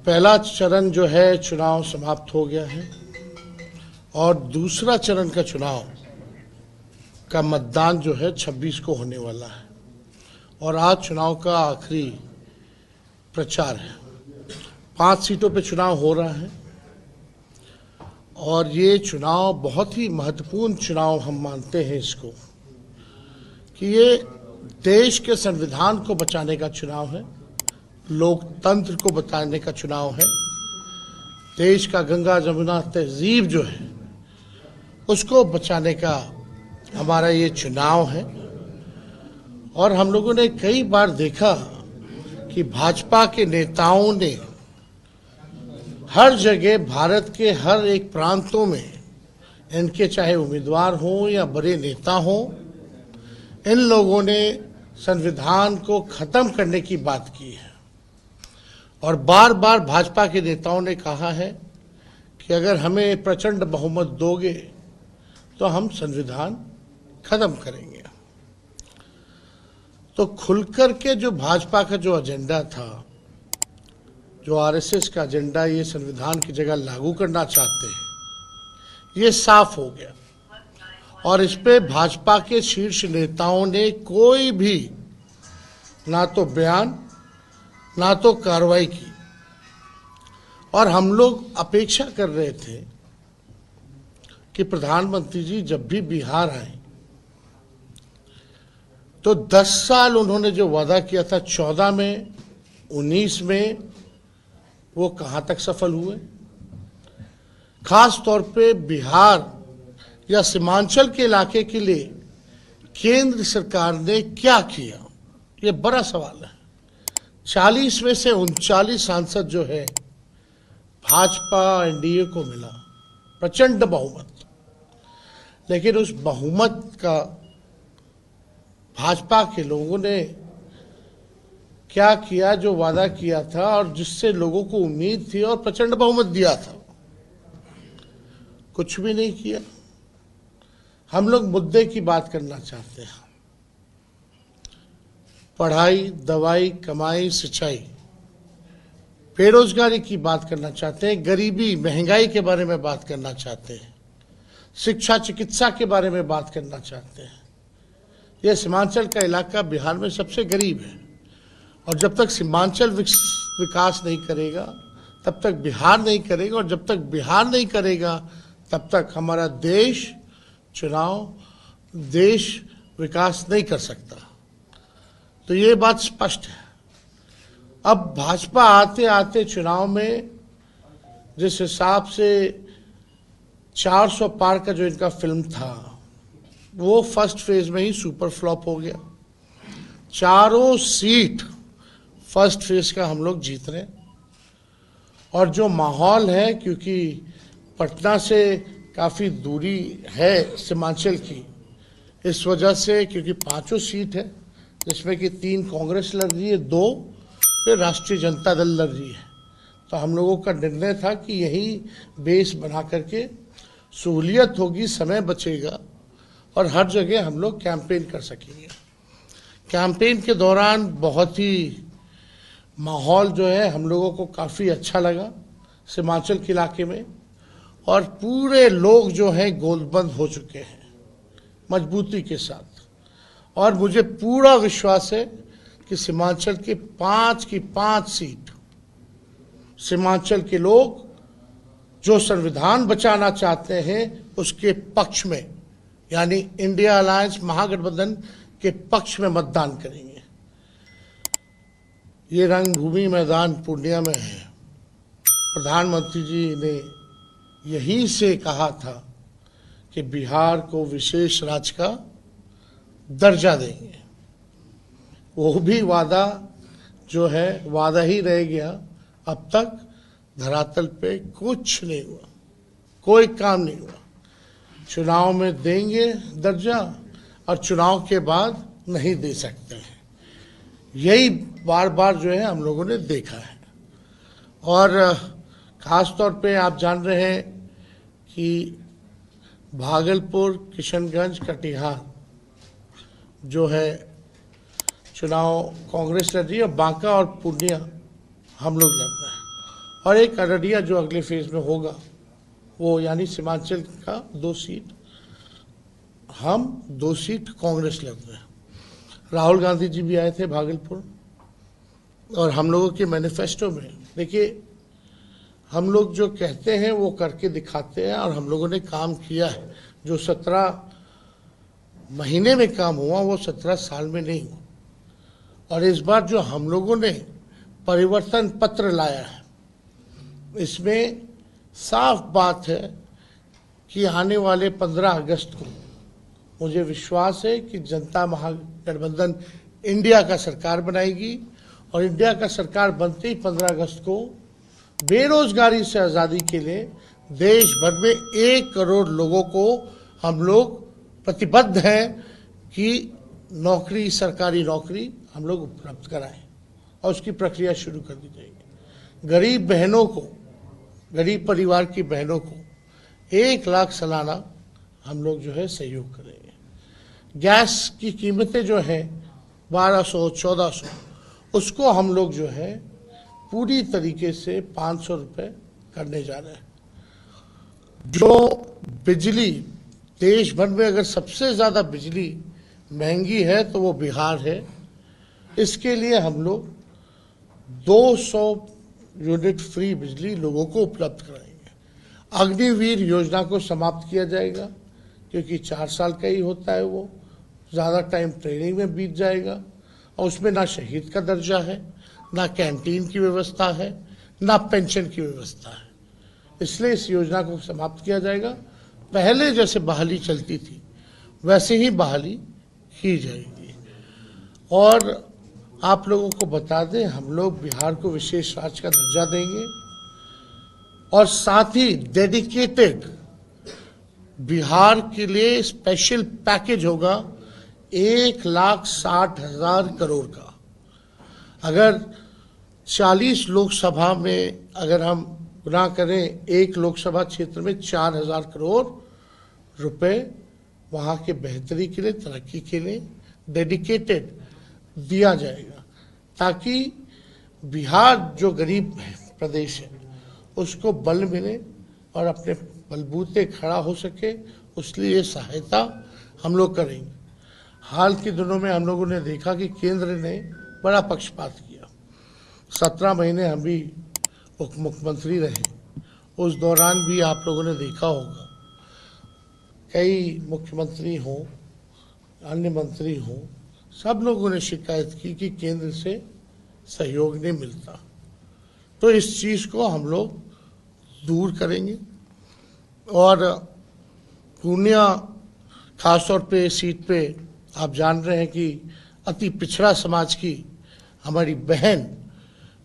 पहला चरण जो है चुनाव समाप्त हो गया है और दूसरा चरण का चुनाव का मतदान जो है 26 को होने वाला है और आज चुनाव का आखिरी प्रचार है। 5 सीटों पे चुनाव हो रहा है और ये चुनाव बहुत ही महत्वपूर्ण चुनाव हम मानते हैं इसको कि ये देश के संविधान को बचाने का चुनाव है, लोकतंत्र को बचाने का चुनाव है, देश का गंगा जमुना तहजीब जो है उसको बचाने का हमारा ये चुनाव है। और हम लोगों ने कई बार देखा कि भाजपा के नेताओं ने हर जगह भारत के हर एक प्रांतों में इनके चाहे उम्मीदवार हों या बड़े नेता हों, इन लोगों ने संविधान को खत्म करने की बात की है और बार बार भाजपा के नेताओं ने कहा है कि अगर हमें प्रचंड बहुमत दोगे तो हम संविधान खत्म करेंगे। तो खुलकर के जो भाजपा का जो एजेंडा था, जो आरएसएस का एजेंडा ये संविधान की जगह लागू करना चाहते हैं, ये साफ हो गया और इस पे भाजपा के शीर्ष नेताओं ने कोई भी ना तो बयान ना तो कार्रवाई की। और हम लोग अपेक्षा कर रहे थे कि प्रधानमंत्री जी जब भी बिहार आए तो 10 साल उन्होंने जो वादा किया था 14 में 19 में वो कहाँ तक सफल हुए। खास तौर पे बिहार या सीमांचल के इलाके के लिए केंद्र सरकार ने क्या किया, ये बड़ा सवाल है। 40 में से 39 सांसद जो है भाजपा एनडीए को मिला, प्रचंड बहुमत, लेकिन उस बहुमत का भाजपा के लोगों ने क्या किया, जो वादा किया था और जिससे लोगों को उम्मीद थी और प्रचंड बहुमत दिया था, कुछ भी नहीं किया। हम लोग मुद्दे की बात करना चाहते हैं, पढ़ाई, दवाई, कमाई, सिंचाई, बेरोजगारी की बात करना चाहते हैं, गरीबी महंगाई के बारे में बात करना चाहते हैं, शिक्षा चिकित्सा के बारे में बात करना चाहते हैं। यह सीमांचल का इलाका बिहार में सबसे गरीब है और जब तक सीमांचल विकास नहीं करेगा तब तक बिहार नहीं करेगा और जब तक बिहार नहीं करेगा तब तक हमारा देश विकास नहीं कर सकता। तो ये बात स्पष्ट है। अब भाजपा आते आते चुनाव में जिस हिसाब से 400 पार का जो इनका फिल्म था वो फर्स्ट फेज में ही सुपर फ्लॉप हो गया। चारों सीट फर्स्ट फेज का हम लोग जीत रहे हैं और जो माहौल है, क्योंकि पटना से काफ़ी दूरी है सीमांचल की, इस वजह से क्योंकि 5 सीट है जिसमें कि 3 कांग्रेस लड़ रही है, 2 पे राष्ट्रीय जनता दल लड़ रही है, तो हम लोगों का निर्णय था कि यही बेस बना करके सहूलियत होगी, समय बचेगा और हर जगह हम लोग कैंपेन कर सकेंगे। कैंपेन के दौरान बहुत ही माहौल जो है हम लोगों को काफ़ी अच्छा लगा सीमांचल के इलाके में और पूरे लोग जो हैं गोलबंद हो चुके हैं मजबूती के साथ। और मुझे पूरा विश्वास है कि सीमांचल के 5 की 5 सीट सीमांचल के लोग जो संविधान बचाना चाहते हैं उसके पक्ष में, यानी इंडिया अलायंस महागठबंधन के पक्ष में मतदान करेंगे। ये रंगभूमि मैदान पूर्णिया में है। प्रधानमंत्री जी ने यहीं से कहा था कि बिहार को विशेष राज्य का दर्जा देंगे। वो भी वादा जो है वादा ही रह गया। अब तक धरातल पे कुछ नहीं हुआ, कोई काम नहीं हुआ। चुनाव में देंगे दर्जा और चुनाव के बाद नहीं दे सकते हैं, यही बार बार जो है हम लोगों ने देखा है। और ख़ास तौर पे आप जान रहे हैं कि भागलपुर, किशनगंज, कटिहार जो है चुनाव कांग्रेस लड़ रही है, बांका और पूर्णिया हम लोग लड़ रहे हैं। और एक अररिया जो अगले फेज में होगा वो, यानी सीमांचल का 2 सीट, हम 2 सीट कांग्रेस लड़ रहे हैं। राहुल गांधी जी भी आए थे भागलपुर, और हम लोगों के मैनिफेस्टो में देखिए, हम लोग जो कहते हैं वो करके दिखाते हैं, और हम लोगों ने काम किया है। जो 17 महीने में काम हुआ वो 17 साल में नहीं हुआ। और इस बार जो हम लोगों ने परिवर्तन पत्र लाया है, इसमें साफ बात है कि आने वाले 15 अगस्त को मुझे विश्वास है कि जनता महागठबंधन इंडिया का सरकार बनाएगी, और इंडिया का सरकार बनते ही 15 अगस्त को बेरोजगारी से आज़ादी के लिए देश भर में 1 करोड़ लोगों को हम लोग प्रतिबद्ध हैं कि नौकरी, सरकारी नौकरी हम लोग उपलब्ध कराएं, और उसकी प्रक्रिया शुरू कर दी जाएगी। गरीब बहनों को, गरीब परिवार की बहनों को 1 लाख सालाना हम लोग जो है सहयोग करेंगे। गैस की कीमतें जो हैं 1200-1400, उसको हम लोग जो है पूरी तरीके से 500 रुपये करने जा रहे हैं। जो बिजली देश भर में अगर सबसे ज़्यादा बिजली महंगी है तो वो बिहार है। इसके लिए हम लोग 200 यूनिट फ्री बिजली लोगों को उपलब्ध कराएंगे। अग्निवीर योजना को समाप्त किया जाएगा, क्योंकि 4 साल का ही होता है, वो ज़्यादा टाइम ट्रेनिंग में बीत जाएगा, और उसमें ना शहीद का दर्जा है, ना कैंटीन की व्यवस्था है, ना पेंशन की व्यवस्था है। इसलिए इस योजना को समाप्त किया जाएगा। पहले जैसे बहाली चलती थी वैसे ही बहाली की जाएगी। और आप लोगों को बता दें, हम लोग बिहार को विशेष राज्य का दर्जा देंगे, और साथ ही डेडिकेटेड बिहार के लिए स्पेशल पैकेज होगा 1,60,000 करोड़ का। अगर 40 लोकसभा में अगर हम गुना करें, एक लोकसभा क्षेत्र में 4,000 करोड़ रुपए वहाँ के बेहतरी के लिए, तरक्की के लिए डेडिकेटेड दिया जाएगा, ताकि बिहार जो गरीब प्रदेश है उसको बल मिले और अपने बलबूते खड़ा हो सके। उसलिए ये सहायता हम लोग करेंगे। हाल के दिनों में हम लोगों ने देखा कि केंद्र ने बड़ा पक्षपात किया। 17 महीने हम भी उप मुख्यमंत्री रहे, उस दौरान भी आप लोगों ने देखा होगा कई मुख्यमंत्री हों, अन्य मंत्री हों, सब लोगों ने शिकायत की कि केंद्र से सहयोग नहीं मिलता। तो इस चीज़ को हम लोग दूर करेंगे। और पूर्णिया खासतौर पे सीट पे आप जान रहे हैं कि अति पिछड़ा समाज की हमारी बहन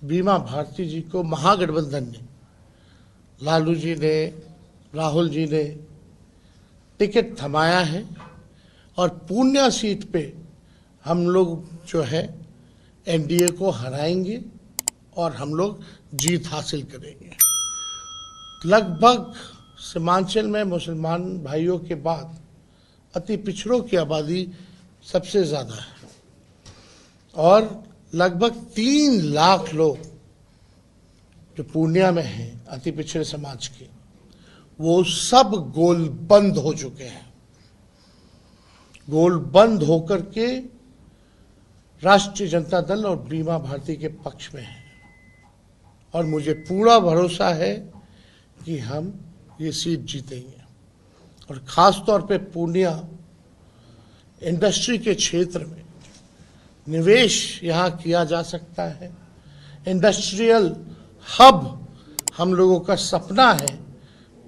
बीमा भारती जी को महागठबंधन ने, लालू जी ने, राहुल जी ने टिकट थमाया है, और पूर्णिया सीट पे हम लोग जो है एनडीए को हराएंगे और हम लोग जीत हासिल करेंगे। लगभग सीमांचल में मुसलमान भाइयों के बाद अति पिछड़ों की आबादी सबसे ज़्यादा है, और लगभग 3 लाख लोग जो पूर्णिया में हैं अति पिछड़े समाज के, वो सब गोल बंद हो चुके हैं। गोल बंद होकर के राष्ट्रीय जनता दल और बीमा भारती के पक्ष में है, और मुझे पूरा भरोसा है कि हम ये सीट जीतेंगे। और ख़ास तौर पे पूर्णिया इंडस्ट्री के क्षेत्र में निवेश यहाँ किया जा सकता है। इंडस्ट्रियल हब हम लोगों का सपना है,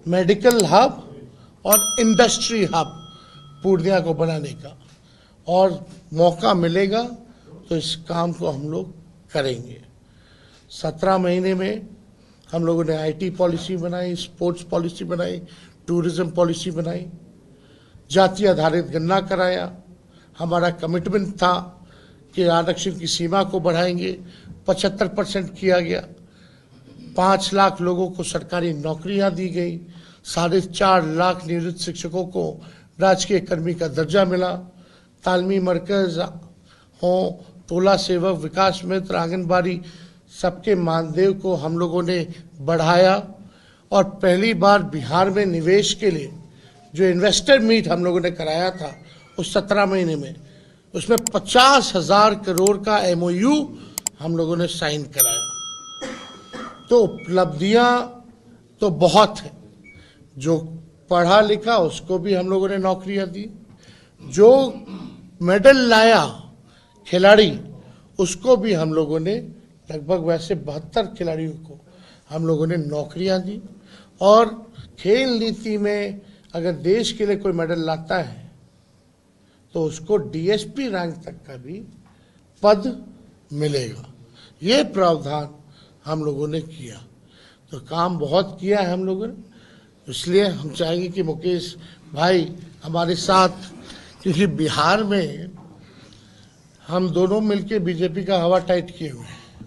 मेडिकल हब और इंडस्ट्री हब पूर्णिया को बनाने का, और मौका मिलेगा तो इस काम को हम लोग करेंगे। 17 महीने में हम लोगों ने आईटी पॉलिसी बनाई, स्पोर्ट्स पॉलिसी बनाई, टूरिज्म पॉलिसी बनाई, जाति आधारित गणना कराया। हमारा कमिटमेंट था कि आरक्षण की सीमा को बढ़ाएंगे, 75% किया गया। 5 लाख लोगों को सरकारी नौकरियां दी गई, 4.5 लाख निवृत्त शिक्षकों को राजकीय कर्मी का दर्जा मिला। तालमी मरकज हों, टोला सेवक, विकास मित्र, आंगनबाड़ी सबके मानदेय को हम लोगों ने बढ़ाया और पहली बार बिहार में निवेश के लिए जो इन्वेस्टर मीट हम लोगों ने कराया था उस 17 महीने में, उसमें 50,000 करोड़ का MOU हम लोगों ने साइन कराया। तो उपलब्धियां तो बहुत है। जो पढ़ा लिखा उसको भी हम लोगों ने नौकरियां दी, जो मेडल लाया खिलाड़ी उसको भी हम लोगों ने लगभग वैसे 72 खिलाड़ियों को हम लोगों ने नौकरियां दी। और खेल नीति में अगर देश के लिए कोई मेडल लाता है तो उसको DSP रैंक तक का भी पद मिलेगा। ये प्रावधान हम लोगों ने किया। तो काम बहुत किया है हम लोगों ने, इसलिए हम चाहेंगे कि मुकेश भाई हमारे साथ, क्योंकि बिहार में हम दोनों मिलके बीजेपी का हवा टाइट किए हुए हैं।